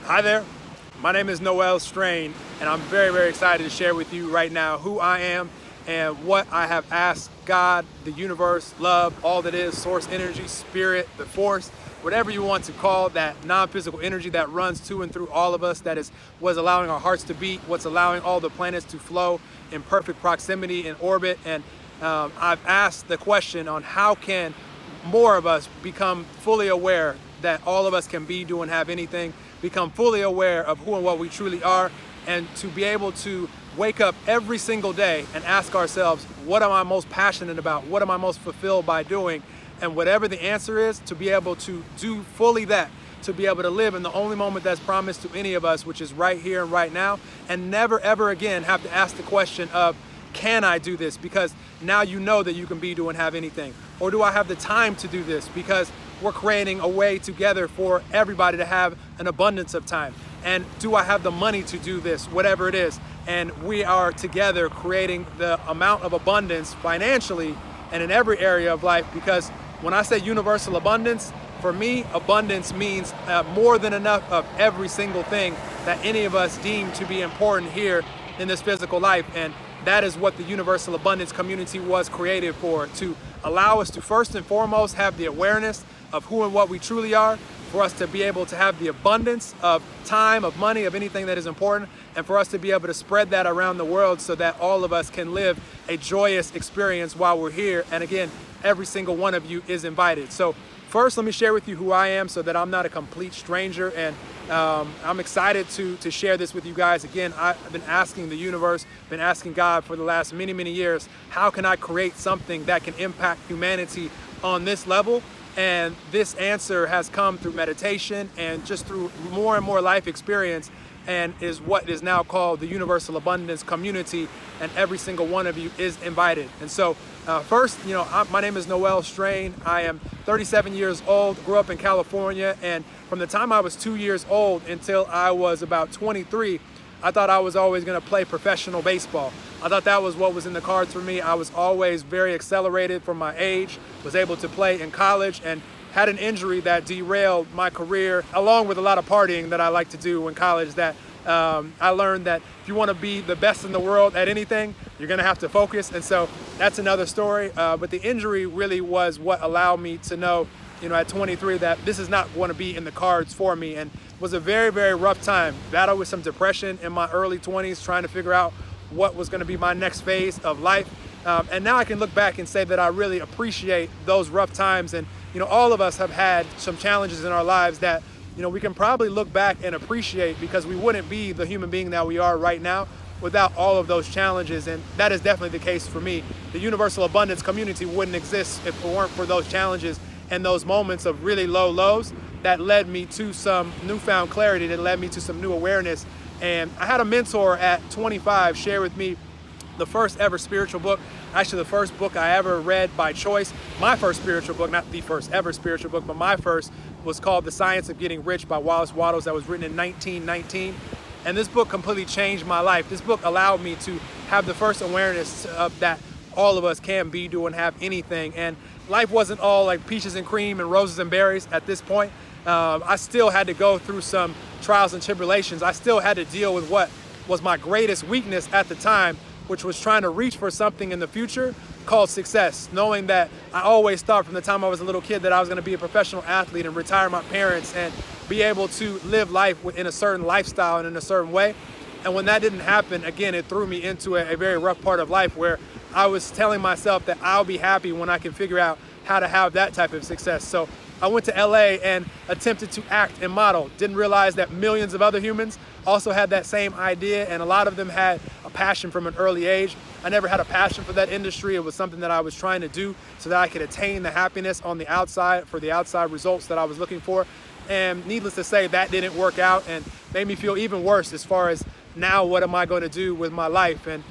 Hi there, my name is Noel Strain, and I'm very excited to share with you right now who I am and what I have asked God, the universe, love, all that is, source energy, spirit, the force, whatever you want to call that non-physical energy that runs to and through all of us, that is what's allowing our hearts to beat, what's allowing all the planets to flow in perfect proximity in orbit. And I've asked the question on how can more of us become fully aware that all of us can be, do, and have anything, become fully aware of who and what we truly are, and to be able to wake up every single day and ask ourselves, what am I most passionate about? What am I most fulfilled by doing? And whatever the answer is, to be able to do fully that, to be able to live in the only moment that's promised to any of us, which is right here and right now, and never ever again have to ask the question of, can I do this? Because now you know that you can be, do, and have anything. Or do I have the time to do this? Because we're creating a way together for everybody to have an abundance of time. And do I have the money to do this? Whatever it is. And we are together creating the amount of abundance financially and in every area of life. Because when I say universal abundance, for me, abundance means more than enough of every single thing that any of us deem to be important here in this physical life. And that is what the Universal Abundance Community was created for, to allow us to first and foremost have the awareness of who and what we truly are, for us to be able to have the abundance of time, of money, of anything that is important, and for us to be able to spread that around the world so that all of us can live a joyous experience while we're here. And again, every single one of you is invited. So first, let me share with you who I am so that I'm not a complete stranger, and I'm excited to share this with you guys. Again, I've been asking the universe, been asking God for the last many years, how can I create something that can impact humanity on this level? And this answer has come through meditation and just through more and more life experience, and is what is now called the Universal Abundance Community, and every single one of you is invited. And so first, my name is Noel Strain. I am 37 years old, grew up in California, and from the time I was 2 years old until I was about 23, I thought I was always going to play professional baseball. I thought that was what was in the cards for me. I was always very accelerated for my age, was able to play in college, and had an injury that derailed my career, along with a lot of partying that I like to do in college. That I learned that if you want to be the best in the world at anything, you're going to have to focus. And so that's another story. But the injury really was what allowed me to know, at 23, that this is not going to be in the cards for me. And it was a very rough time. Battled with some depression in my early 20s, trying to figure out what was going to be my next phase of life. And now I can look back and say that I really appreciate those rough times. And all of us have had some challenges in our lives that we can probably look back and appreciate, because we wouldn't be the human being that we are right now without all of those challenges. And that is definitely the case for me. The Universal Abundance Community wouldn't exist if it weren't for those challenges and those moments of really low lows that led me to some newfound clarity, that led me to some new awareness. And I had a mentor at 25 share with me the first ever spiritual book, actually the first book I ever read by choice. My first spiritual book, not the first ever spiritual book, but my first, was called The Science of Getting Rich by Wallace Wattles, that was written in 1919. And this book completely changed my life. This book allowed me to have the first awareness of that all of us can be, do, and have anything. And life wasn't all like peaches and cream and roses and berries at this point. I still had to go through some trials and tribulations. I still had to deal with what was my greatest weakness at the time, which was trying to reach for something in the future called success, knowing that I always thought from the time I was a little kid that I was going to be a professional athlete and retire my parents and be able to live life in a certain lifestyle and in a certain way. And when that didn't happen, again, it threw me into a very rough part of life where I was telling myself that I'll be happy when I can figure out how to have that type of success. So I went to LA and attempted to act and model. Didn't realize that millions of other humans also had that same idea, and a lot of them had a passion from an early age. I never had a passion for that industry. It was something that I was trying to do so that I could attain the happiness on the outside, for the outside results that I was looking for. And needless to say, that didn't work out and made me feel even worse as far as now what am I going to do with my life. And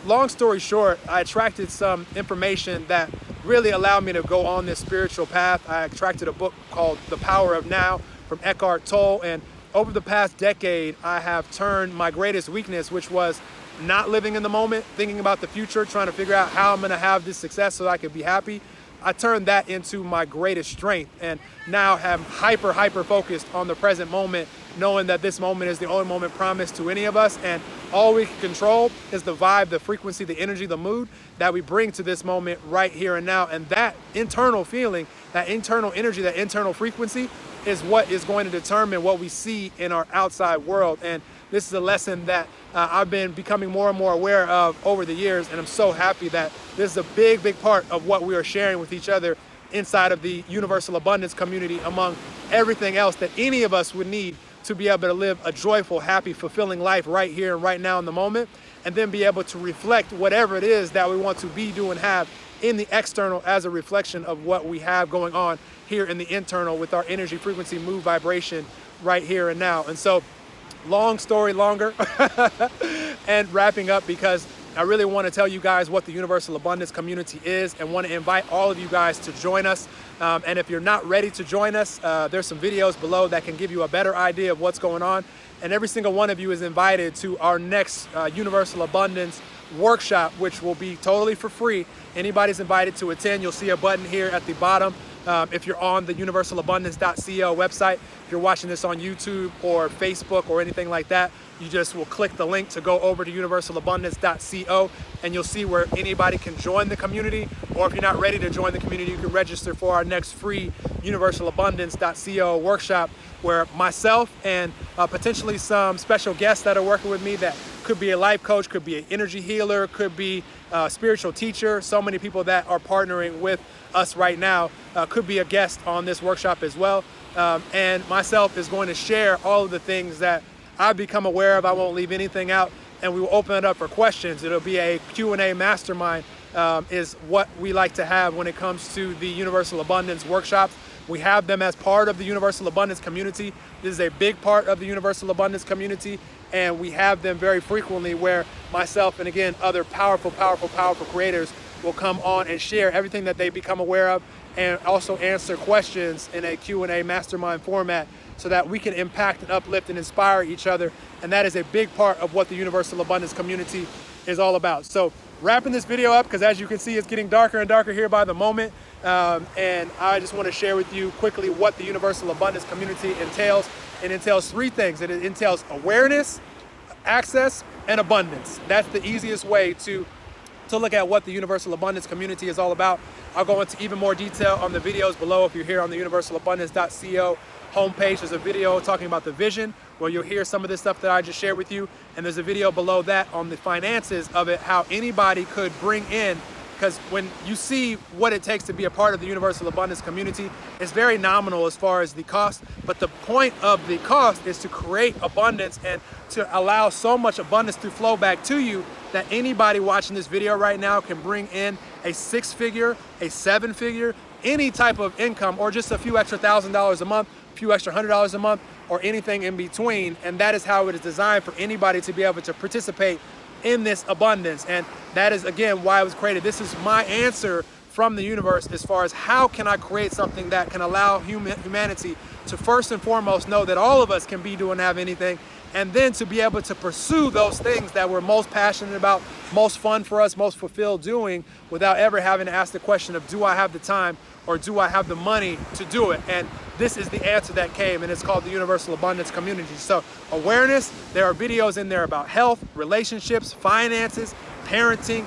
long story short, I attracted some information that really allowed me to go on this spiritual path. I attracted a book called The Power of Now from Eckhart Tolle. And over the past decade, I have turned my greatest weakness, which was not living in the moment, thinking about the future, trying to figure out how I'm going to have this success so I could be happy, I turned that into my greatest strength, and now have hyper focused on the present moment, knowing that this moment is the only moment promised to any of us, and all we can control is the vibe, the frequency, the energy, the mood that we bring to this moment right here and now. And that internal feeling, that internal energy, that internal frequency is what is going to determine what we see in our outside world. And this is a lesson that I've been becoming more and more aware of over the years, and I'm so happy that this is a big part of what we are sharing with each other inside of the Universal Abundance community, among everything else that any of us would need to be able to live a joyful, happy, fulfilling life right here and right now in the moment, and then be able to reflect whatever it is that we want to be, do, and have in the external as a reflection of what we have going on here in the internal with our energy, frequency, mood, vibration right here and now. And so, long story longer, and wrapping up, because I really want to tell you guys what the Universal Abundance community is, and want to invite all of you guys to join us. And if you're not ready to join us, there's some videos below that can give you a better idea of what's going on. And every single one of you is invited to our next Universal Abundance workshop, which will be totally for free. Anybody's invited to attend. You'll see a button here at the bottom. If you're on the universalabundance.co website, if you're watching this on YouTube or Facebook or anything like that, you just will click the link to go over to universalabundance.co, and you'll see where anybody can join the community. Or if you're not ready to join the community, you can register for our next free universalabundance.co workshop, where myself and potentially some special guests that are working with me, that could be a life coach, could be an energy healer, could be a spiritual teacher. So many people that are partnering with us right now could be a guest on this workshop as well. And myself is going to share all of the things that I've become aware of. I won't leave anything out, and we will open it up for questions. It'll be a Q&A mastermind, is what we like to have when it comes to the Universal Abundance workshops. We have them as part of the Universal Abundance community. This is a big part of the Universal Abundance community, and we have them very frequently, where myself and, again, other powerful creators will come on and share everything that they become aware of, and also answer questions in a Q&A mastermind format, so that we can impact and uplift and inspire each other. And that is a big part of what the Universal Abundance community is all about. So, wrapping this video up, because as you can see, it's getting darker and darker here by the moment. And I just want to share with you quickly what the Universal Abundance community entails. It entails three things. It entails awareness, access, and abundance. That's the easiest way to look at what the Universal Abundance community is all about. I'll go into even more detail on the videos below. If you're here on the universalabundance.co homepage, there's a video talking about the vision, where you'll hear some of this stuff that I just shared with you. And there's a video below that on the finances of it, how anybody could bring in, because when you see what it takes to be a part of the Universal Abundance community, it's very nominal as far as the cost. But the point of the cost is to create abundance, and to allow so much abundance to flow back to you, that anybody watching this video right now can bring in a 6-figure, a 7-figure, any type of income, or just a few extra $1,000s a month, a few extra $100s a month, or anything in between. And that is how it is designed for anybody to be able to participate in this abundance. And that is, again, why it was created. This is my answer from the universe as far as how can I create something that can allow humanity to first and foremost know that all of us can be, do, and have anything, and then to be able to pursue those things that we're most passionate about, most fun for us, most fulfilled doing, without ever having to ask the question of, do I have the time, or do I have the money to do it? And this is the answer that came, and it's called the Universal Abundance community. So awareness, there are videos in there about health, relationships, finances, parenting,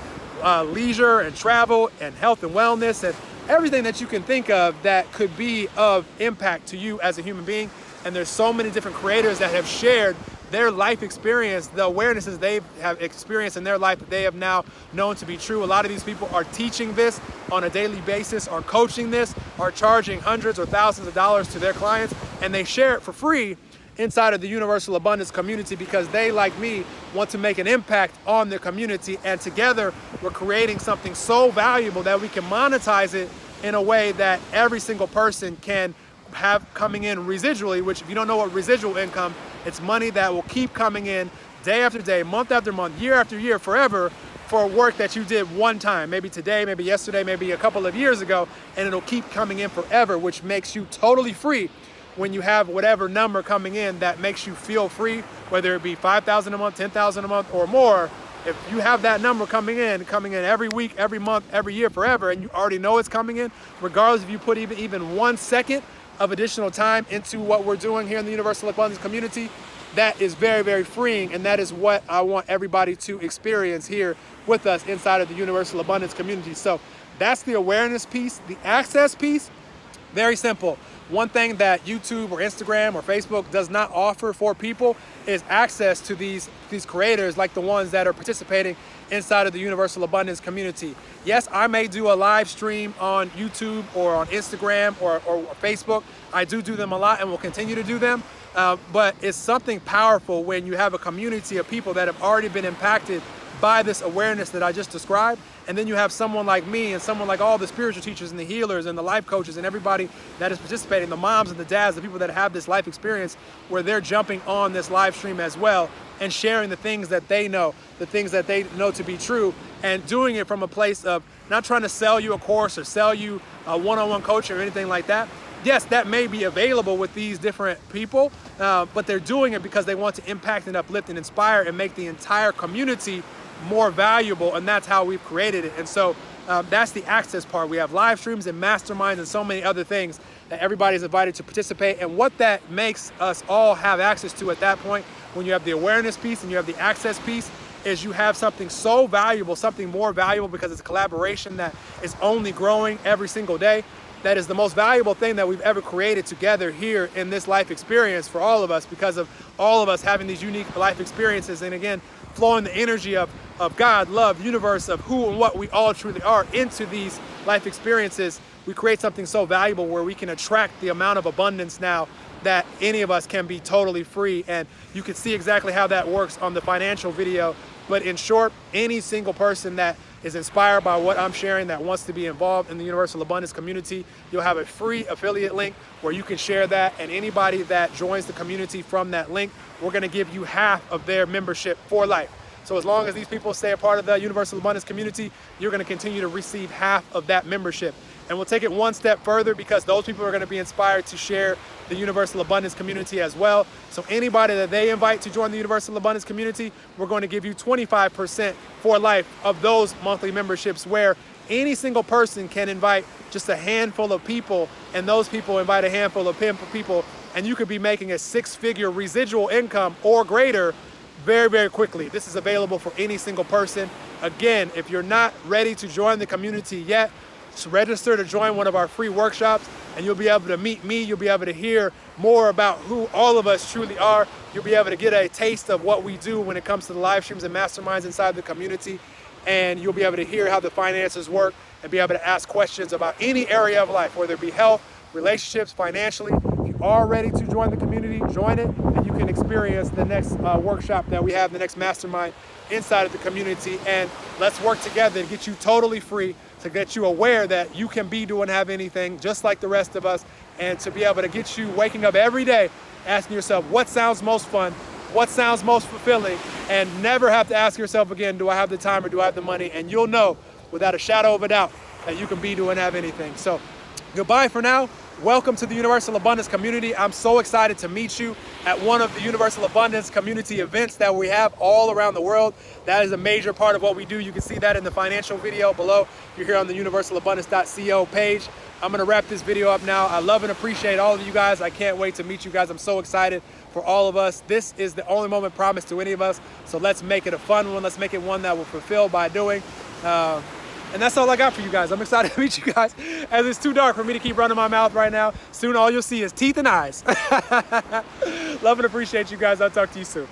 leisure and travel, and health and wellness, and everything that you can think of that could be of impact to you as a human being. And there's so many different creators that have shared their life experience, the awarenesses they have experienced in their life that they have now known to be true. A lot of these people are teaching this on a daily basis, are coaching this, are charging hundreds or thousands of dollars to their clients, and they share it for free inside of the Universal Abundance community, because they, like me, want to make an impact on their community. And together we're creating something so valuable that we can monetize it in a way that every single person can have coming in residually, which, if you don't know what residual income, it's money that will keep coming in day after day, month after month, year after year, forever, for work that you did one time, maybe today, maybe yesterday, maybe a couple of years ago, and it'll keep coming in forever, which makes you totally free when you have whatever number coming in that makes you feel free, whether it be $5,000 a month, $10,000 a month, or more. If you have that number coming in every week, every month, every year, forever, and you already know it's coming in, regardless if you put even 1 second of additional time into what we're doing here in the Universal Abundance community, that is very, very freeing, and that is what I want everybody to experience here with us inside of the Universal Abundance community. So that's the awareness piece. The access piece, very simple. One thing that YouTube or Instagram or Facebook does not offer for people is access to these creators like the ones that are participating inside of the Universal Abundance community. Yes, I may do a live stream on YouTube or on Instagram or Facebook. I do them a lot and will continue to do them. But it's something powerful when you have a community of people that have already been impacted by this awareness that I just described, and then you have someone like me and someone like all the spiritual teachers and the healers and the life coaches and everybody that is participating, the moms and the dads, the people that have this life experience where they're jumping on this live stream as well and sharing the things that they know, the things that they know to be true, and doing it from a place of not trying to sell you a course or sell you a one-on-one coaching or anything like that. Yes, that may be available with these different people, but they're doing it because they want to impact and uplift and inspire and make the entire community more valuable, and that's how we've created it. And so that's the access part. We have live streams and masterminds and so many other things that everybody's invited to participate. And what that makes us all have access to at that point, when you have the awareness piece and you have the access piece, is you have something so valuable, something more valuable, because it's a collaboration that is only growing every single day. That is the most valuable thing that we've ever created together here in this life experience for all of us, because of all of us having these unique life experiences. And again, flowing the energy of God, love, universe, of who and what we all truly are into these life experiences, we create something so valuable where we can attract the amount of abundance now that any of us can be totally free. And you can see exactly how that works on the financial video. But in short, any single person that is inspired by what I'm sharing, that wants to be involved in the Universal Abundance community, you'll have a free affiliate link where you can share that. And anybody that joins the community from that link, we're gonna give you half of their membership for life. So as long as these people stay a part of the Universal Abundance community, you're gonna continue to receive half of that membership. And we'll take it one step further, because those people are gonna be inspired to share the Universal Abundance community as well. So anybody that they invite to join the Universal Abundance community, we're going to give you 25% for life of those monthly memberships, where any single person can invite just a handful of people, and those people invite a handful of people, and you could be making a 6-figure residual income or greater very, very quickly. This is available for any single person. Again, if you're not ready to join the community yet, just register to join one of our free workshops, and you'll be able to meet me. You'll be able to hear more about who all of us truly are. You'll be able to get a taste of what we do when it comes to the live streams and masterminds inside the community. And you'll be able to hear how the finances work and be able to ask questions about any area of life, whether it be health, relationships, financially. If you are ready to join the community, join it, and you can experience the next workshop that we have, the next mastermind inside of the community. And let's work together to get you totally free, to get you aware that you can be, do, and have anything just like the rest of us, and to be able to get you waking up every day asking yourself what sounds most fun, what sounds most fulfilling, and never have to ask yourself again, do I have the time or do I have the money? And you'll know without a shadow of a doubt that you can be, do, and have anything. So goodbye for now. Welcome to the Universal Abundance community. I'm so excited to meet you at one of the Universal Abundance community events that we have all around the world. That is a major part of what we do. You can see that in the financial video below. You're here on the universalabundance.co page. I'm gonna wrap this video up now. I love and appreciate all of you guys. I can't wait to meet you guys. I'm so excited for all of us. This is the only moment promised to any of us. So let's make it a fun one. Let's make it one that will fulfill by doing. And that's all I got for you guys. I'm excited to meet you guys, as it's too dark for me to keep running my mouth right now. Soon all you'll see is teeth and eyes. Love and appreciate you guys. I'll talk to you soon.